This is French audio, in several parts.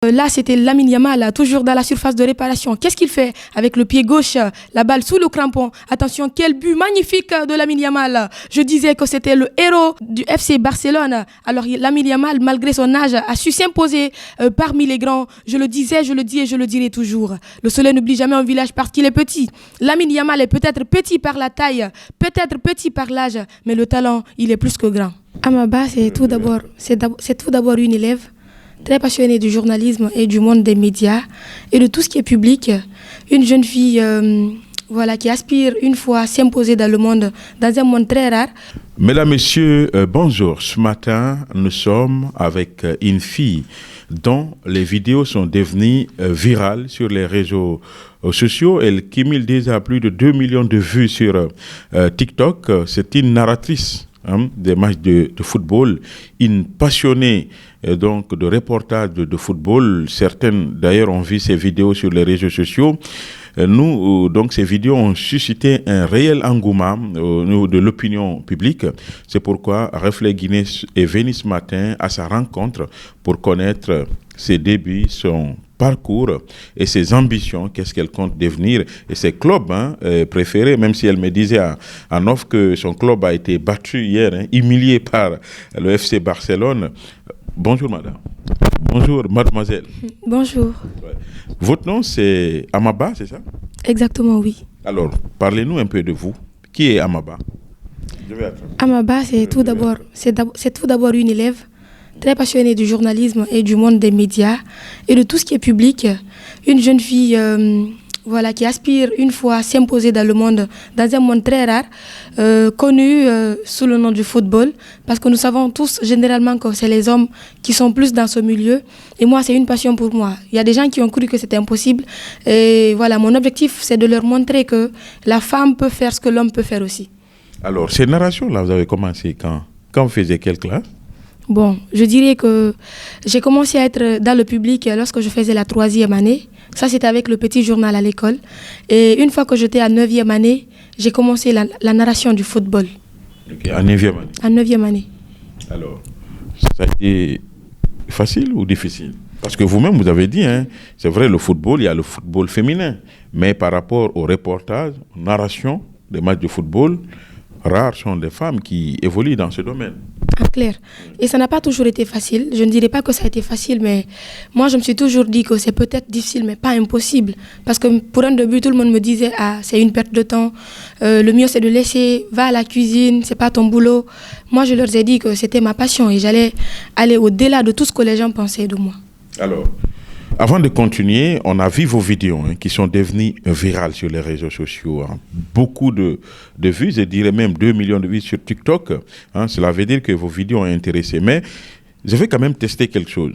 Là, c'était Lamine Yamal, toujours dans la surface de réparation. Qu'est-ce qu'il fait avec le pied gauche? La balle sous le crampon. Attention, quel but magnifique de Lamine Yamal. Je disais que c'était le héros du FC Barcelone. Alors, Lamine Yamal, malgré son âge, a su s'imposer parmi les grands. Je le disais, je le dis et je le dirai toujours. Le soleil n'oublie jamais un village parce qu'il est petit. Lamine Yamal est peut-être petit par la taille, peut-être petit par l'âge, mais le talent, il est plus que grand. Amaba, c'est tout d'abord une élève très passionnée du journalisme et du monde des médias et de tout ce qui est public. Une jeune fille qui aspire une fois à s'imposer dans le monde, dans un monde très rare. Mesdames, Messieurs, bonjour. Ce matin, nous sommes avec une fille dont les vidéos sont devenues virales sur les réseaux sociaux. Elle cumule déjà plus de 2 millions de vues sur TikTok. C'est une narratrice des matchs de football, une passionnée donc de reportages de football. Certaines d'ailleurs ont vu ces vidéos sur les réseaux sociaux. Donc ces vidéos ont suscité un réel engouement au niveau de l'opinion publique. C'est pourquoi Reflet Guinée est venu ce matin à sa rencontre pour connaître ses débuts, son parcours et ses ambitions, qu'est-ce qu'elle compte devenir et ses clubs préférés, même si elle me disait en off que son club a été battu hier, humilié par le FC Barcelone. Bonjour madame. Bonjour mademoiselle. Bonjour. Ouais. Votre nom c'est Amaba, c'est ça? Exactement, oui. Alors, parlez-nous un peu de vous. Qui est Amaba? Amaba, c'est tout d'abord une élève très passionnée du journalisme et du monde des médias et de tout ce qui est public. Une jeune fille qui aspire une fois à s'imposer dans le monde, dans un monde très rare, connu sous le nom du football, parce que nous savons tous généralement que c'est les hommes qui sont plus dans ce milieu. Et moi, c'est une passion pour moi. Il y a des gens qui ont cru que c'était impossible. Et voilà, mon objectif, c'est de leur montrer que la femme peut faire ce que l'homme peut faire aussi. Alors, ces narrations-là, vous avez commencé quand vous faisiez quelle classe? Bon, je dirais que j'ai commencé à être dans le public lorsque je faisais la 3e année. Ça, c'était avec le petit journal à l'école. Et une fois que j'étais à 9e année, j'ai commencé la narration du football. Okay, à 9e année? À 9e année. Alors, ça a été facile ou difficile? Parce que vous-même, vous avez dit, c'est vrai, le football, il y a le football féminin. Mais par rapport au reportage, aux narrations des matchs de football, rares sont les femmes qui évoluent dans ce domaine. En clair. Et ça n'a pas toujours été facile. Je ne dirais pas que ça a été facile, mais moi, je me suis toujours dit que c'est peut-être difficile, mais pas impossible. Parce que pour un début, tout le monde me disait « Ah, c'est une perte de temps. Le mieux, c'est de laisser. Va à la cuisine, c'est pas ton boulot. » Moi, je leur ai dit que c'était ma passion et j'allais aller au-delà de tout ce que les gens pensaient de moi. Alors, avant de continuer, on a vu vos vidéos qui sont devenues virales sur les réseaux sociaux. Beaucoup de vues, je dirais même 2 millions de vues sur TikTok. Cela veut dire que vos vidéos ont intéressé. Mais je vais quand même tester quelque chose.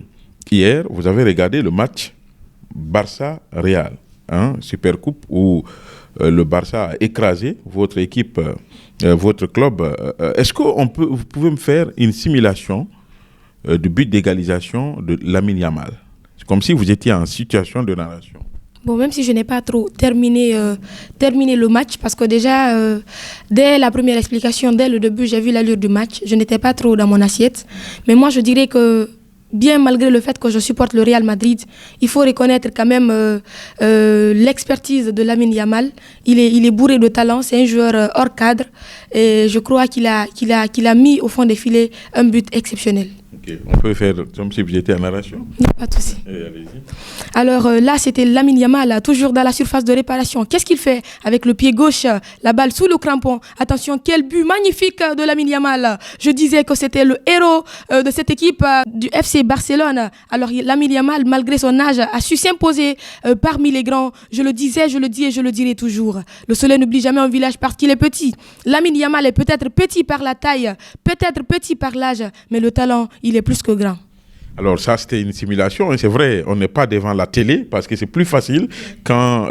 Hier, vous avez regardé le match Barça-Real, Super Coupe, où le Barça a écrasé votre équipe, votre club. Est-ce que vous pouvez me faire une simulation du but d'égalisation de Lamine Yamal? Comme si vous étiez en situation de narration. Bon, même si je n'ai pas trop terminé le match, parce que déjà, dès la première explication, dès le début, j'ai vu l'allure du match. Je n'étais pas trop dans mon assiette. Mais moi, je dirais que, bien malgré le fait que je supporte le Real Madrid, il faut reconnaître quand même l'expertise de Lamine Yamal. Il est bourré de talent, c'est un joueur hors cadre. Et je crois qu'il a mis au fond des filets un but exceptionnel. Okay. On peut faire comme si vous étiez en narration? Non, pas de souci. Alors là, c'était Lamine Yamal, toujours dans la surface de réparation. Qu'est-ce qu'il fait avec le pied gauche, la balle sous le crampon? Attention, quel but magnifique de Lamine Yamal. Je disais que c'était le héros de cette équipe du FC Barcelone. Alors Lamine Yamal, malgré son âge, a su s'imposer parmi les grands. Je le disais, je le dis et je le dirai toujours. Le soleil n'oublie jamais un village parce qu'il est petit. Lamine Yamal est peut-être petit par la taille, peut-être petit par l'âge, mais le talent, il est plus que grand. Alors ça, c'était une simulation. Et c'est vrai, on n'est pas devant la télé parce que c'est plus facile quand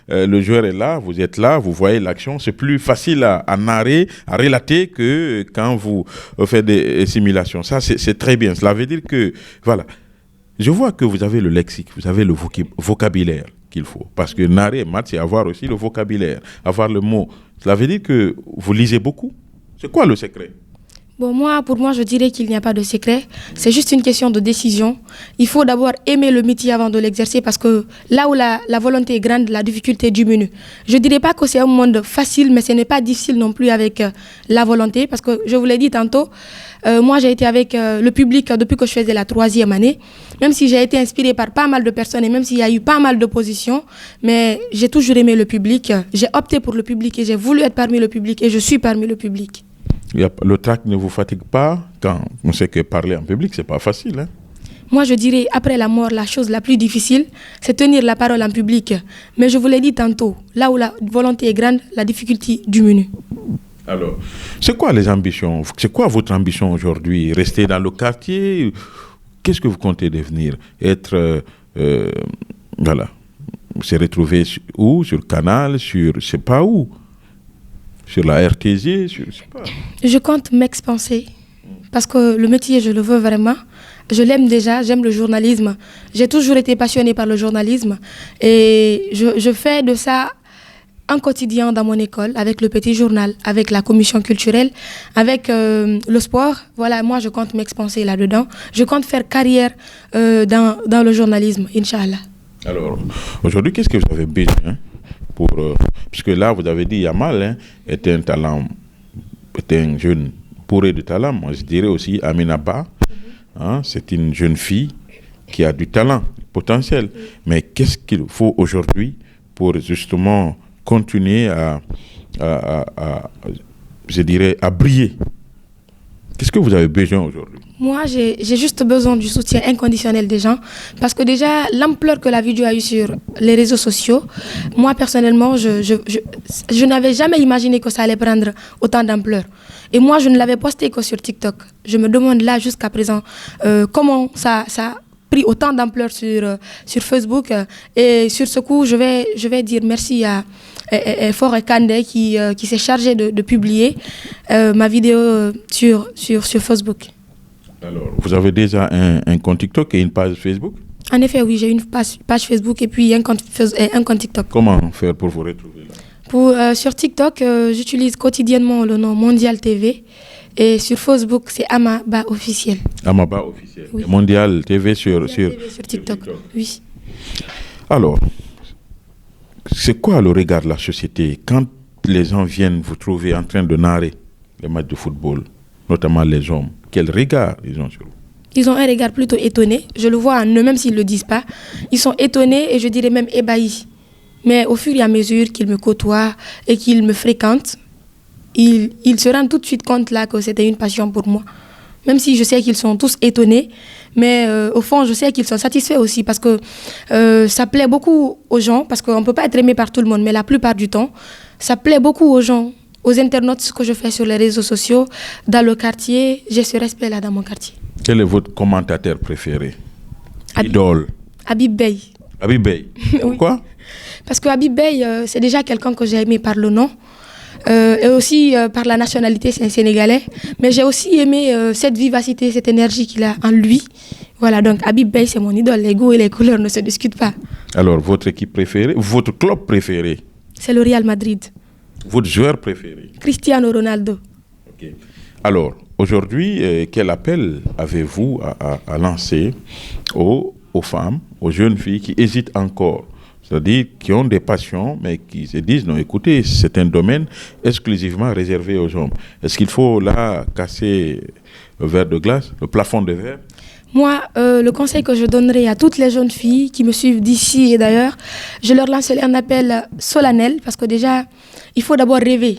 le joueur est là, vous êtes là, vous voyez l'action. C'est plus facile à narrer, à relater que quand vous faites des simulations. Ça, c'est très bien. Cela veut dire que, voilà, je vois que vous avez le lexique, vous avez le vocabulaire qu'il faut. Parce que narrer un match, c'est avoir aussi le vocabulaire, avoir le mot. Cela veut dire que vous lisez beaucoup. C'est quoi le secret? Bon, pour moi, je dirais qu'il n'y a pas de secret. C'est juste une question de décision. Il faut d'abord aimer le métier avant de l'exercer parce que là où la volonté est grande, la difficulté diminue. Je ne dirais pas que c'est un monde facile, mais ce n'est pas difficile non plus avec la volonté parce que je vous l'ai dit tantôt, moi j'ai été avec le public depuis que je faisais la 3e année. Même si j'ai été inspirée par pas mal de personnes et même s'il y a eu pas mal d'opposition, mais j'ai toujours aimé le public. J'ai opté pour le public et j'ai voulu être parmi le public et je suis parmi le public. Le trac ne vous fatigue pas quand on sait que parler en public, c'est pas facile, hein? Moi, je dirais, après la mort, la chose la plus difficile, c'est tenir la parole en public. Mais je vous l'ai dit tantôt, là où la volonté est grande, la difficulté diminue. Alors, c'est quoi les ambitions? C'est quoi votre ambition aujourd'hui? Rester dans le quartier? Qu'est-ce que vous comptez devenir? Être, voilà, se retrouver où? Sur Canal, sur, je sais pas où? Sur la RTZ, je sais pas. Je compte m'expanser parce que le métier, je le veux vraiment. Je l'aime déjà, j'aime le journalisme. J'ai toujours été passionnée par le journalisme et je fais de ça un quotidien dans mon école avec le petit journal, avec la commission culturelle, avec le sport. Voilà, moi, je compte m'expanser là-dedans. Je compte faire carrière dans le journalisme, Inch'Allah. Alors, aujourd'hui, qu'est-ce que vous avez besoin puisque là, vous avez dit Yamal était un talent, était un jeune bourré de talent. Moi, je dirais aussi Aminaba. C'est une jeune fille qui a du talent, du potentiel. Mais qu'est-ce qu'il faut aujourd'hui pour justement continuer je dirais, à briller? Qu'est-ce que vous avez besoin aujourd'hui? Moi, j'ai juste besoin du soutien inconditionnel des gens parce que déjà, l'ampleur que la vidéo a eue sur les réseaux sociaux, moi, personnellement, je n'avais jamais imaginé que ça allait prendre autant d'ampleur. Et moi, je ne l'avais posté que sur TikTok. Je me demande là, jusqu'à présent, comment ça a pris autant d'ampleur sur Facebook. Et sur ce coup, je vais dire merci à Fort Kande qui s'est chargé de publier ma vidéo sur Facebook. Alors, vous avez déjà un compte TikTok et une page Facebook? En effet, oui, j'ai une page Facebook et puis un compte TikTok. Comment faire pour vous retrouver là? Sur TikTok, j'utilise quotidiennement le nom Mondial TV et sur Facebook, c'est Amaba Officiel. Amaba Officiel. Oui. Mondial TV sur TikTok. Oui. Alors, c'est quoi le regard de la société quand les gens viennent vous trouver en train de narrer les matchs de football, notamment les hommes? Quel regard ils ont sur vous? Ils ont un regard plutôt étonné. Je le vois en eux, même s'ils ne le disent pas. Ils sont étonnés et je dirais même ébahis. Mais au fur et à mesure qu'ils me côtoient et qu'ils me fréquentent, ils se rendent tout de suite compte là que c'était une passion pour moi. Même si je sais qu'ils sont tous étonnés, mais au fond, je sais qu'ils sont satisfaits aussi parce que ça plaît beaucoup aux gens, parce qu'on ne peut pas être aimé par tout le monde, mais la plupart du temps, ça plaît beaucoup aux gens, aux internautes, ce que je fais sur les réseaux sociaux, dans le quartier. J'ai ce respect-là dans mon quartier. Quel est votre commentateur préféré? Idole? Habib Bey. Habib Bey. Pourquoi? Parce que Habib Bey, c'est déjà quelqu'un que j'ai aimé par le nom. Et aussi par la nationalité, c'est un Sénégalais. Mais j'ai aussi aimé cette vivacité, cette énergie qu'il a en lui. Voilà, donc Habib Bey, c'est mon idole. Les goûts et les couleurs ne se discutent pas. Alors, votre équipe préférée, votre club préféré? C'est le Real Madrid. Votre joueur préféré? Cristiano Ronaldo. Ok. Alors, aujourd'hui, quel appel avez-vous à lancer aux femmes, aux jeunes filles qui hésitent encore? C'est-à-dire qui ont des passions, mais qui se disent, non, écoutez, c'est un domaine exclusivement réservé aux hommes. Est-ce qu'il faut là casser le verre de glace, le plafond de verre? Moi, le conseil que je donnerais à toutes les jeunes filles qui me suivent d'ici et d'ailleurs, je leur lancerai un appel solennel parce que déjà, il faut d'abord rêver.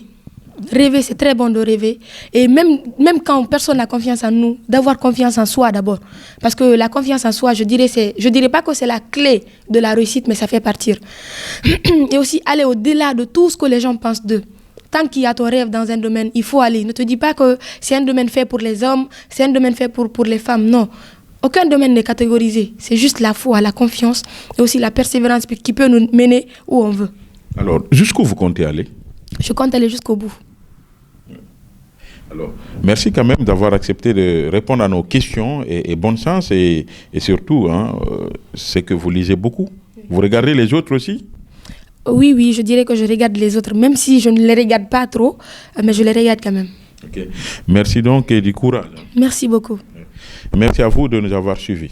Rêver, c'est très bon de rêver. Et même quand personne n'a confiance en nous, d'avoir confiance en soi d'abord. Parce que la confiance en soi, je dirais pas que c'est la clé de la réussite, mais ça fait partir. Et aussi aller au-delà de tout ce que les gens pensent d'eux. Tant qu'il y a ton rêve dans un domaine, il faut aller. Ne te dis pas que c'est un domaine fait pour les hommes, c'est un domaine fait pour les femmes. Non. Aucun domaine n'est catégorisé. C'est juste la foi, la confiance et aussi la persévérance qui peut nous mener où on veut. Alors, jusqu'où vous comptez aller? Je compte aller jusqu'au bout. Alors, merci quand même d'avoir accepté de répondre à nos questions et bon sens et surtout, c'est que vous lisez beaucoup. Vous regardez les autres aussi? Oui, je dirais que je regarde les autres, même si je ne les regarde pas trop, mais je les regarde quand même. Ok. Merci donc et du courage. Merci beaucoup. Merci à vous de nous avoir suivis.